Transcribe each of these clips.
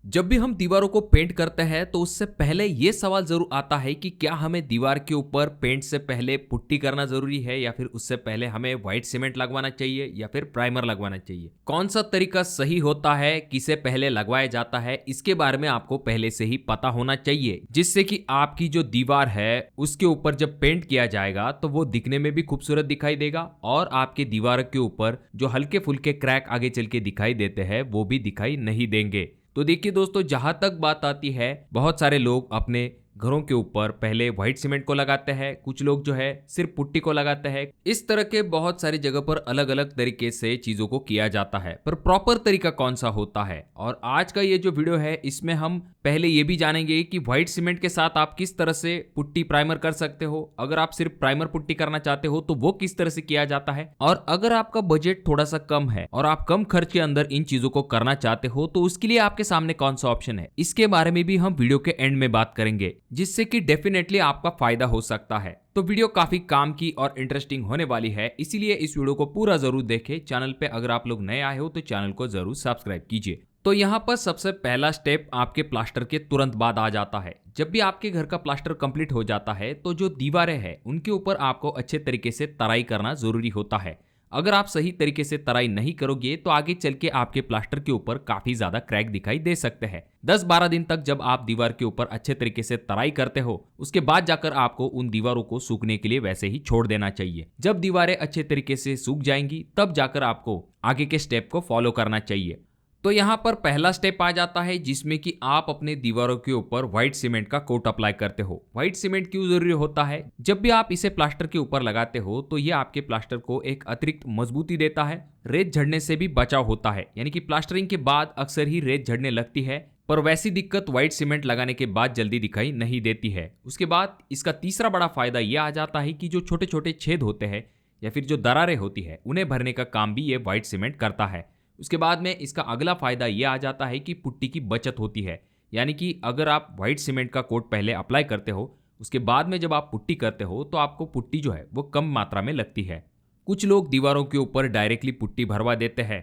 जब भी हम दीवारों को पेंट करते हैं तो उससे पहले ये सवाल जरूर आता है कि क्या हमें दीवार के ऊपर पेंट से पहले पुट्टी करना जरूरी है या फिर उससे पहले हमें व्हाइट सीमेंट लगवाना चाहिए या फिर प्राइमर लगवाना चाहिए। कौन सा तरीका सही होता है, किसे पहले लगवाया जाता है, इसके बारे में आपको पहले से ही पता होना चाहिए, जिससे कि आपकी जो दीवार है उसके ऊपर जब पेंट किया जाएगा तो वो दिखने में भी खूबसूरत दिखाई देगा और आपके दीवार के ऊपर जो हल्के फुल्के क्रैक आगे चल के दिखाई देते हैं वो भी दिखाई नहीं देंगे। तो देखिए दोस्तों, जहां तक बात आती है, बहुत सारे लोग अपने घरों के ऊपर पहले व्हाइट सीमेंट को लगाते हैं, कुछ लोग जो है सिर्फ पुट्टी को लगाते हैं। इस तरह के बहुत सारी जगह पर अलग अलग तरीके से चीजों को किया जाता है, पर प्रॉपर तरीका कौन सा होता है। और आज का ये जो वीडियो है इसमें हम पहले ये भी जानेंगे कि व्हाइट सीमेंट के साथ आप किस तरह से पुट्टी प्राइमर कर सकते हो। अगर आप सिर्फ प्राइमर पुट्टी करना चाहते हो तो वो किस तरह से किया जाता है, और अगर आपका बजट थोड़ा सा कम है और आप कम खर्च के अंदर इन चीजों को करना चाहते हो तो उसके लिए आपके सामने कौन सा ऑप्शन है, इसके बारे में भी हम वीडियो के एंड में बात करेंगे, जिससे कि डेफिनेटली आपका फायदा हो सकता है। तो वीडियो काफी काम की और इंटरेस्टिंग होने वाली है, इसीलिए इस वीडियो को पूरा जरूर देखें। चैनल पे अगर आप लोग नए आए हो तो चैनल को जरूर सब्सक्राइब कीजिए। तो यहाँ पर सबसे पहला स्टेप आपके प्लास्टर के तुरंत बाद आ जाता है। जब भी आपके घर का प्लास्टर कंप्लीट हो जाता है तो जो दीवारें हैं उनके ऊपर आपको अच्छे तरीके से तराई करना जरूरी होता है। अगर आप सही तरीके से तराई नहीं करोगे तो आगे चल के आपके प्लास्टर के ऊपर काफी ज्यादा क्रैक दिखाई दे सकते हैं। 10-12 दिन तक जब आप दीवार के ऊपर अच्छे तरीके से तराई करते हो उसके बाद जाकर आपको उन दीवारों को सूखने के लिए वैसे ही छोड़ देना चाहिए। जब दीवारें अच्छे तरीके से सूख जाएंगी तब जाकर आपको आगे के स्टेप को फॉलो करना चाहिए। तो यहाँ पर पहला स्टेप आ जाता है जिसमें कि आप अपने दीवारों के ऊपर व्हाइट सीमेंट का कोट अप्लाई करते हो। व्हाइट सीमेंट क्यों जरूरी होता है? जब भी आप इसे प्लास्टर के ऊपर लगाते हो तो ये आपके प्लास्टर को एक अतिरिक्त मजबूती देता है, रेत झड़ने से भी बचाव होता है। यानी कि प्लास्टरिंग के बाद अक्सर ही रेत झड़ने लगती है, पर वैसी दिक्कत व्हाइट सीमेंट लगाने के बाद जल्दी दिखाई नहीं देती है। उसके बाद इसका तीसरा बड़ा फायदा यह आ जाता है कि जो छोटे छोटे छेद होते हैं या फिर जो दरारें होती है उन्हें भरने का काम भी ये व्हाइट सीमेंट करता है। उसके बाद में इसका अगला फायदा यह आ जाता है कि पुट्टी की बचत होती है। यानी कि अगर आप व्हाइट सीमेंट का कोट पहले अप्लाई करते हो उसके बाद में जब आप पुट्टी करते हो तो आपको पुट्टी जो है वो कम मात्रा में लगती है। कुछ लोग दीवारों के ऊपर डायरेक्टली पुट्टी भरवा देते हैं,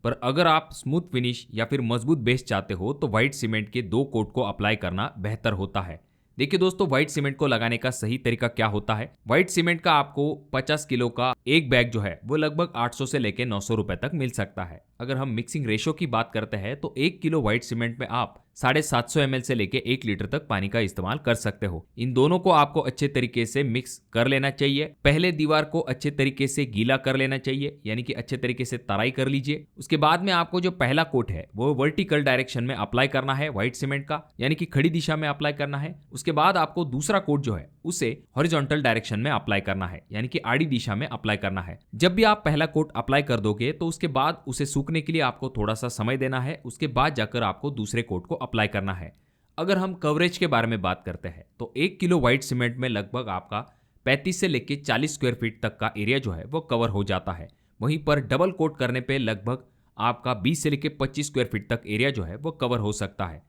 पर अगर आप स्मूथ फिनिश या फिर मजबूत बेस चाहते हो तो व्हाइट सीमेंट के 2 कोट को अप्लाई करना बेहतर होता है। देखिए दोस्तों, व्हाइट सीमेंट को लगाने का सही तरीका क्या होता है। व्हाइट सीमेंट का आपको 50 किलो का एक बैग जो है वो लगभग 800 से लेकर 900 रुपए तक मिल सकता है। अगर हम मिक्सिंग रेशो की बात करते हैं तो 1 किलो व्हाइट सीमेंट में आप 750 ml से लेके 1 लीटर तक पानी का इस्तेमाल कर सकते हो। इन दोनों को आपको अच्छे तरीके से मिक्स कर लेना चाहिए। पहले दीवार को अच्छे तरीके से गीला कर लेना चाहिए, यानी कि अच्छे तरीके से तराई कर लीजिए। उसके बाद में आपको जो पहला कोट है वो वर्टिकल डायरेक्शन में अप्लाई करना है व्हाइट सीमेंट का, यानी कि खड़ी दिशा में अप्लाई करना है। उसके बाद आपको दूसरा कोट जो है उसे हॉरिजॉन्टल डायरेक्शन में अप्लाई करना है, यानी कि आड़ी दिशा में अप्लाई करना है। जब भी आप पहला कोट अप्लाई कर दोगे तो उसके बाद उसे सूखने के लिए आपको थोड़ा सा समय देना है। उसके बाद जाकर आपको दूसरे कोट को अप्लाई करना है। अगर हम कवरेज के बारे में बात करते हैं तो 1 किलो व्हाइट सीमेंट में लगभग आपका 35 से लेकर 40 स्क्वायर फीट तक का एरिया जो है वो कवर हो जाता है। वहीं पर डबल कोट करने पे लगभग आपका 20 से लेकर 25 स्क्वायर फीट तक एरिया जो है वो कवर हो सकता है।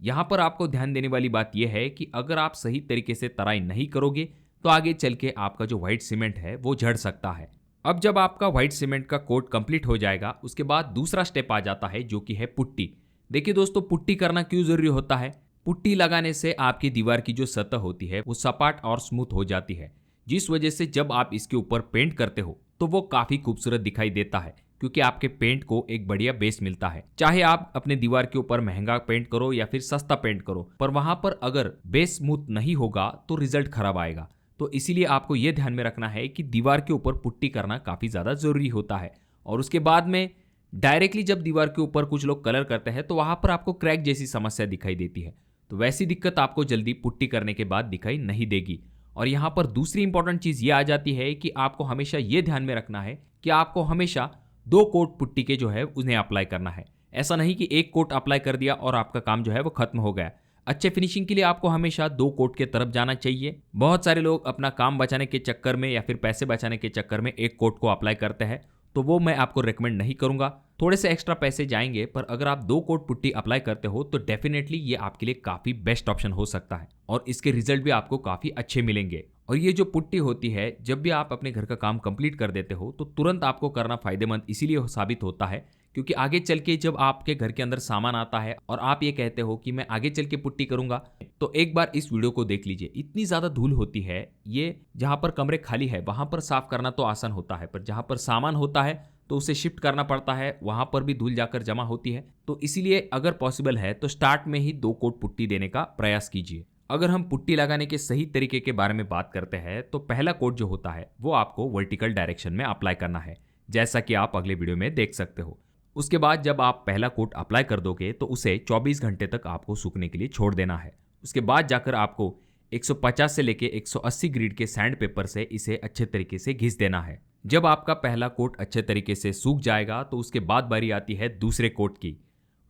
यहाँ पर आपको ध्यान देने वाली बात यह है कि अगर आप सही तरीके से तराई नहीं करोगे तो आगे चल के आपका जो व्हाइट सीमेंट है वो झड़ सकता है। अब जब आपका व्हाइट सीमेंट का कोट कंप्लीट हो जाएगा उसके बाद दूसरा स्टेप आ जाता है जो कि है पुट्टी। देखिए दोस्तों, पुट्टी करना क्यों जरूरी होता है। पुट्टी लगाने से आपकी दीवार की जो सतह होती है वो सपाट और स्मूथ हो जाती है, जिस वजह से जब आप इसके ऊपर पेंट करते हो तो वो काफी खूबसूरत दिखाई देता है, क्योंकि आपके पेंट को एक बढ़िया बेस मिलता है। चाहे आप अपने दीवार के ऊपर महंगा पेंट करो या फिर सस्ता पेंट करो, पर वहां पर अगर बेस स्मूथ नहीं होगा तो रिजल्ट खराब आएगा। तो इसीलिए आपको यह ध्यान में रखना है कि दीवार के ऊपर पुट्टी करना काफी ज्यादा जरूरी होता है। और उसके बाद में डायरेक्टली जब दीवार के ऊपर कुछ लोग कलर करते हैं तो वहां पर आपको क्रैक जैसी समस्या दिखाई देती है, तो वैसी दिक्कत आपको जल्दी पुट्टी करने के बाद दिखाई नहीं देगी। और यहाँ पर दूसरी इंपॉर्टेंट चीज ये आ जाती है कि आपको हमेशा ये ध्यान में रखना है कि आपको हमेशा 2 कोट पुट्टी के जो है उन्हें अप्लाई करना है। ऐसा नहीं कि 1 कोट अप्लाई कर दिया और आपका काम जो है वो खत्म हो गया। अच्छे फिनिशिंग के लिए आपको हमेशा 2 कोट के तरफ जाना चाहिए। बहुत सारे लोग अपना काम बचाने के चक्कर में या फिर पैसे बचाने के चक्कर में 1 कोट को अप्लाई करते हैं, तो वो मैं आपको रेकमेंड नहीं करूंगा। थोड़े से एक्स्ट्रा पैसे जाएंगे, पर अगर आप 2 कोट पुट्टी अप्लाई करते हो तो डेफिनेटली ये आपके लिए काफी बेस्ट ऑप्शन हो सकता है और इसके रिजल्ट भी आपको काफी अच्छे मिलेंगे। और ये जो पुट्टी होती है, जब भी आप अपने घर का काम कंप्लीट कर देते हो तो तुरंत आपको करना फायदेमंद इसीलिए साबित होता है क्योंकि आगे चल के जब आपके घर के अंदर सामान आता है और आप ये कहते हो कि मैं आगे चल के पुट्टी करूंगा, तो एक बार इस वीडियो को देख लीजिए। इतनी ज़्यादा धूल होती है, ये जहाँ पर कमरे खाली है वहाँ पर साफ करना तो आसान होता है, पर जहाँ पर सामान होता है तो उसे शिफ्ट करना पड़ता है, वहाँ पर भी धूल जाकर जमा होती है। तो इसीलिए अगर पॉसिबल है तो स्टार्ट में ही 2 कोट पुट्टी देने का प्रयास कीजिए। अगर हम पुट्टी लगाने के सही तरीके के बारे में बात करते हैं तो पहला कोट जो होता है वो आपको वर्टिकल डायरेक्शन में अप्लाई करना है, जैसा कि आप अगले वीडियो में देख सकते हो। उसके बाद जब आप पहला कोट अप्लाई कर दोगे तो उसे 24 घंटे तक आपको सूखने के लिए छोड़ देना है। उसके बाद जाकर आपको 150 से लेके 180 ग्रेड के सैंड पेपर से इसे अच्छे तरीके से घिस देना है। जब आपका पहला कोट अच्छे तरीके से सूख जाएगा तो उसके बाद बारी आती है दूसरे कोट की।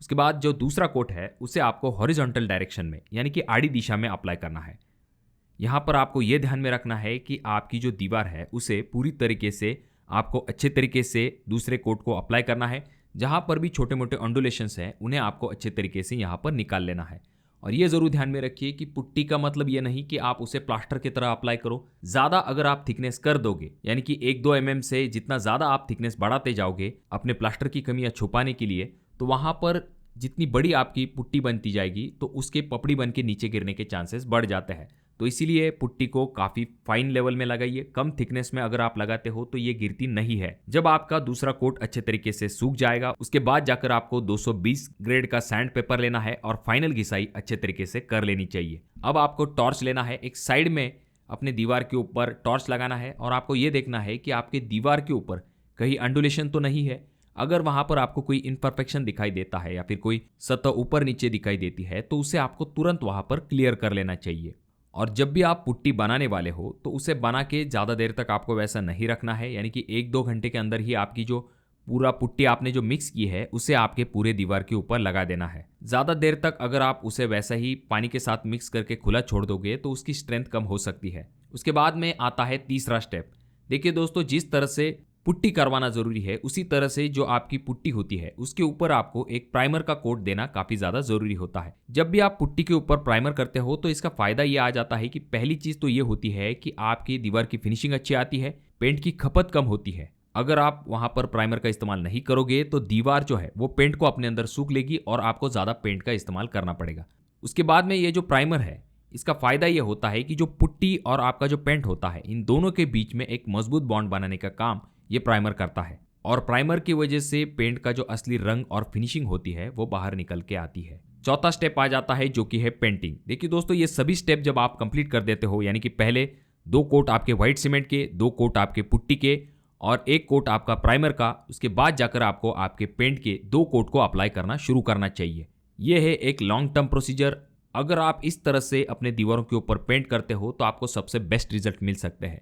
उसके बाद जो दूसरा कोट है उसे आपको हॉरिजॉन्टल डायरेक्शन में यानी कि आड़ी दिशा में अप्लाई करना है। यहाँ पर आपको ये ध्यान में रखना है कि आपकी जो दीवार है उसे पूरी तरीके से आपको अच्छे तरीके से दूसरे कोट को अप्लाई करना है। जहाँ पर भी छोटे मोटे ऑन्डुलेशंस हैं उन्हें आपको अच्छे तरीके से यहाँ पर निकाल लेना है। और ये ज़रूर ध्यान में रखिए कि पुट्टी का मतलब ये नहीं कि आप उसे प्लास्टर की तरह अप्लाई करो। ज़्यादा अगर आप थिकनेस कर दोगे, यानी कि 1-2 mm से जितना ज़्यादा आप थिकनेस बढ़ाते जाओगे अपने प्लास्टर की कमियाँ छुपाने के लिए, तो वहाँ पर जितनी बड़ी आपकी पुट्टी बनती जाएगी तो उसके पपड़ी बन के नीचे गिरने के चांसेस बढ़ जाते हैं। तो इसीलिए पुट्टी को काफ़ी फाइन लेवल में लगाइए। कम थिकनेस में अगर आप लगाते हो तो ये गिरती नहीं है। जब आपका दूसरा कोट अच्छे तरीके से सूख जाएगा उसके बाद जाकर आपको 220 ग्रेड का सैंड पेपर लेना है और फाइनल घिसाई अच्छे तरीके से कर लेनी चाहिए। अब आपको टॉर्च लेना है, एक साइड में अपने दीवार के ऊपर टॉर्च लगाना है और आपको ये देखना है कि आपके दीवार के ऊपर कहीं अंडुलेशन तो नहीं है। अगर वहां पर आपको कोई इम्परफेक्शन दिखाई देता है या फिर कोई सतह ऊपर नीचे दिखाई देती है तो उसे आपको तुरंत वहां पर क्लियर कर लेना चाहिए। और जब भी आप पुट्टी बनाने वाले हो तो उसे बना के ज़्यादा देर तक आपको वैसा नहीं रखना है, यानी कि 1-2 घंटे के अंदर ही आपकी जो पूरा पुट्टी आपने जो मिक्स की है उसे आपके पूरे दीवार के ऊपर लगा देना है। ज़्यादा देर तक अगर आप उसे वैसा ही पानी के साथ मिक्स करके खुला छोड़ दोगे तो उसकी स्ट्रेंथ कम हो सकती है। उसके बाद में आता है तीसरा स्टेप। देखिए दोस्तों, जिस तरह से पुट्टी करवाना जरूरी है उसी तरह से जो आपकी पुट्टी होती है उसके ऊपर आपको एक प्राइमर का कोट देना काफी ज्यादा जरूरी होता है। जब भी आप पुट्टी के ऊपर प्राइमर करते हो तो इसका फायदा ये आ जाता है कि पहली चीज तो ये होती है कि आपकी दीवार की फिनिशिंग अच्छी आती है, पेंट की खपत कम होती है। अगर आप वहां पर प्राइमर का इस्तेमाल नहीं करोगे तो दीवार जो है वो पेंट को अपने अंदर सूख लेगी और आपको ज्यादा पेंट का इस्तेमाल करना पड़ेगा। उसके बाद में ये जो प्राइमर है इसका फायदा ये होता है कि जो पुट्टी और आपका जो पेंट होता है इन दोनों के बीच में एक मजबूत बॉन्ड बनाने का काम ये प्राइमर करता है और प्राइमर की वजह से पेंट का जो असली रंग और फिनिशिंग होती है वो बाहर निकल के आती है। चौथा स्टेप आ जाता है जो कि है पेंटिंग। देखिए दोस्तों, ये सभी स्टेप जब आप कंप्लीट कर देते हो, यानी कि पहले 2 कोट आपके व्हाइट सीमेंट के, 2 कोट आपके पुट्टी के और 1 कोट आपका प्राइमर का, उसके बाद जाकर आपको आपके पेंट के 2 कोट को अप्लाई करना शुरू करना चाहिए। यह है एक लॉन्ग टर्म प्रोसीजर। अगर आप इस तरह से अपने दीवारों के ऊपर पेंट करते हो तो आपको सबसे बेस्ट रिजल्ट मिल सकते हैं।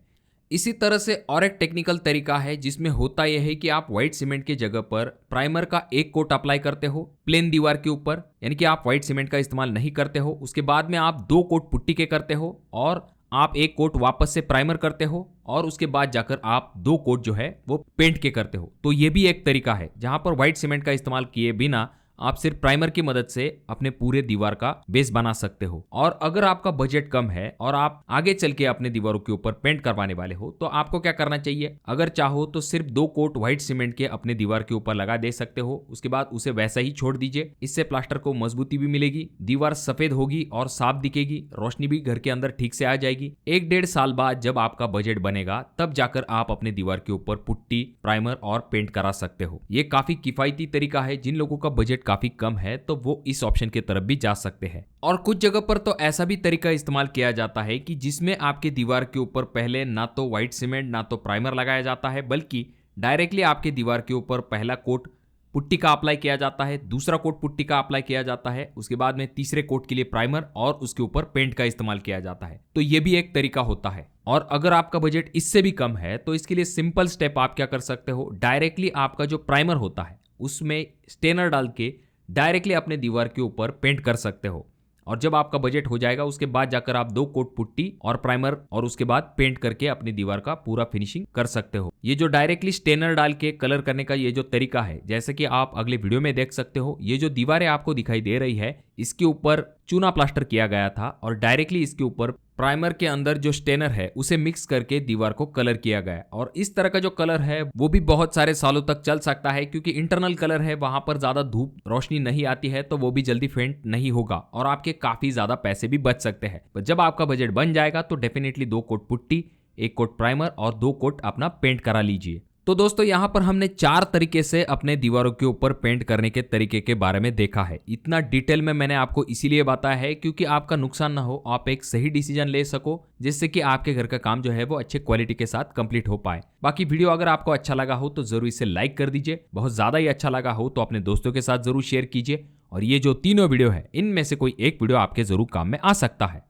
इसी तरह से और एक टेक्निकल तरीका है जिसमें होता यह है कि आप व्हाइट सीमेंट की जगह पर प्राइमर का 1 कोट अप्लाई करते हो प्लेन दीवार के ऊपर, यानी कि आप व्हाइट सीमेंट का इस्तेमाल नहीं करते हो। उसके बाद में आप 2 कोट पुट्टी के करते हो और आप 1 कोट वापस से प्राइमर करते हो और उसके बाद जाकर आप 2 कोट जो है वो पेंट के करते हो। तो ये भी एक तरीका है जहां पर व्हाइट सीमेंट का इस्तेमाल किए बिना आप सिर्फ प्राइमर की मदद से अपने पूरे दीवार का बेस बना सकते हो। और अगर आपका बजट कम है और आप आगे चल के अपने दीवारों के ऊपर पेंट करवाने वाले हो तो आपको क्या करना चाहिए, अगर चाहो तो सिर्फ 2 कोट व्हाइट सीमेंट के अपने दीवार के ऊपर लगा दे सकते हो। उसके बाद उसे वैसा ही छोड़ दीजिए। इससे प्लास्टर को मजबूती भी मिलेगी, दीवार सफेद होगी और साफ दिखेगी, रोशनी भी घर के अंदर ठीक से आ जाएगी। 1-1.5 साल बाद जब आपका बजट बनेगा तब जाकर आप अपने दीवार के ऊपर पुट्टी, प्राइमर और पेंट करा सकते हो। ये काफी किफायती तरीका है। जिन लोगों का बजट काफी कम है तो वो इस ऑप्शन की तरफ भी जा सकते हैं। और कुछ जगह पर तो ऐसा भी तरीका इस्तेमाल किया जाता है कि जिसमें आपके दीवार के ऊपर पहले ना तो व्हाइट सीमेंट ना तो प्राइमर लगाया जाता है, बल्कि डायरेक्टली आपके दीवार के ऊपर पहला कोट पुट्टी का अप्लाई किया जाता है, दूसरा कोट पुट्टी का अप्लाई किया जाता है, उसके बाद में तीसरे कोट के लिए प्राइमर और उसके ऊपर पेंट का इस्तेमाल किया जाता है। तो ये भी एक तरीका होता है। और अगर आपका बजट इससे भी कम है तो इसके लिए सिंपल स्टेप आप क्या कर सकते हो, डायरेक्टली आपका जो प्राइमर होता है उसमें स्टेनर डाल के डायरेक्टली अपने दीवार के ऊपर पेंट कर सकते हो। और जब आपका बजट हो जाएगा उसके बाद जाकर आप 2 कोट पुट्टी और प्राइमर और उसके बाद पेंट करके अपनी दीवार का पूरा फिनिशिंग कर सकते हो। ये जो डायरेक्टली स्टेनर डाल के कलर करने का ये जो तरीका है, जैसे कि आप अगले वीडियो में देख सकते हो, ये जो दीवारें आपको दिखाई दे रही है इसके ऊपर चूना प्लास्टर किया गया था और डायरेक्टली इसके ऊपर प्राइमर के अंदर जो स्टेनर है उसे मिक्स करके दीवार को कलर किया गया। और इस तरह का जो कलर है वो भी बहुत सारे सालों तक चल सकता है, क्योंकि इंटरनल कलर है, वहां पर ज्यादा धूप रोशनी नहीं आती है, तो वो भी जल्दी फेंट नहीं होगा और आपके काफी ज्यादा पैसे भी बच सकते हैं। पर जब आपका बजट बन जाएगा तो definitely 2 coat putty, 1 coat primer और 2 कोट अपना पेंट करा लीजिए। तो दोस्तों यहाँ पर हमने 4 तरीके से अपने दीवारों के ऊपर पेंट करने के तरीके के बारे में देखा है। इतना डिटेल में मैंने आपको इसीलिए बताया है क्योंकि आपका नुकसान ना हो, आप एक सही डिसीजन ले सको, जिससे कि आपके घर का काम जो है वो अच्छे क्वालिटी के साथ कंप्लीट हो पाए। बाकी वीडियो अगर आपको अच्छा लगा हो तो जरूर इसे लाइक कर दीजिए, बहुत ज्यादा ही अच्छा लगा हो तो अपने दोस्तों के साथ जरूर शेयर कीजिए, और ये जो तीनों वीडियो है इनमें से कोई एक वीडियो आपके जरूर काम में आ सकता है।